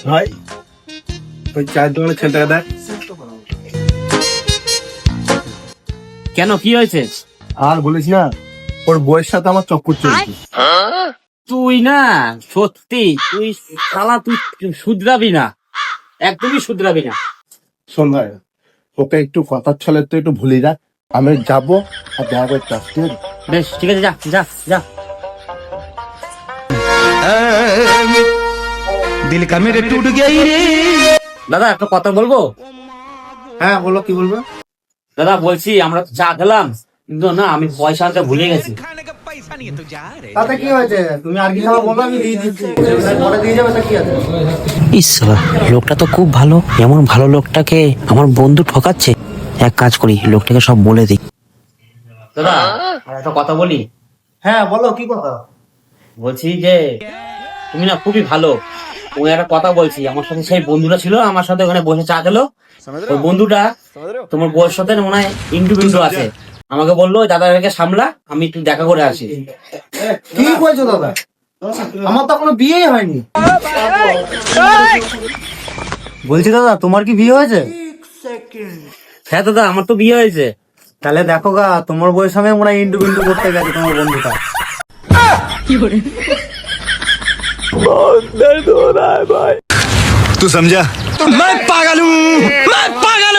ভাই ওই চায়ের দোকানে ছেলেটাকে দেখ। কেন, কি হয়েছে? আর বলিস না, ওর বউয়ের সাথে আমার চক্কর চলছে। তুই না, সত্যি তুই শালা, তুই শুধরাবি না, একদমই শুধরাবি না। শোন ভাই, ওকে একটু কথার ছলে তো একটু ভুলে যা। আমি যাবো আর দেখা করতে আসছি। বেশ, ঠিক আছে, যা যা যা। दिल का मेरे टूट गया ही रे। দাদা, একটা কথা বলবো? হ্যাঁ বলো, কি বলবে? দাদা বলছি, আমরা তো চা খেলাম, কিন্তু না আমি পয়সা আনতে ভুলে গেছি। তাতে কি হয়েছে? তুমি আর কি খাবার বলো, আমি দিয়ে দিচ্ছি। পরে দিয়ে যাবে, তা কি আছে? ইস শালা, লোকটা তো খুব ভালো। এমন ভালো লোকটাকে আমার বন্ধু ঠকাচ্ছে। এক কাজ করি, লোকটাকে সব বলে দিই। দাদা, আর একটা কথা বলি। হ্যাঁ বলো, কি কথা? বলছি যে তুমি না খুবই ভালো। ওই একটা কথা বলছি, আমার সাথে সেই বন্ধুটা ছিল, আমার সাথে ওখানে বসে চা খেলো। ওই বন্ধুটা তোমার বউয়ের সাথে মনে হয় ইন্টু বিন্টু আছে। আমাকে বললো দাদাকে সামলা, আমি একটু দেখা করে আসি। কি বলছো দাদা? আমার তো এখনো বিয়েই হয়নি। বলছি দাদা, তোমার কি বিয়ে হয়েছে? হ্যাঁ দাদা, আমার তো বিয়ে হয়েছে। তাহলে দেখো গা, তোমার বউয়ের সঙ্গে মনে হয় ইন্টু বিন্টু করতে গেছে তোমার বন্ধুটা। तू समझा? मैं पागल हूँ, मैं पागल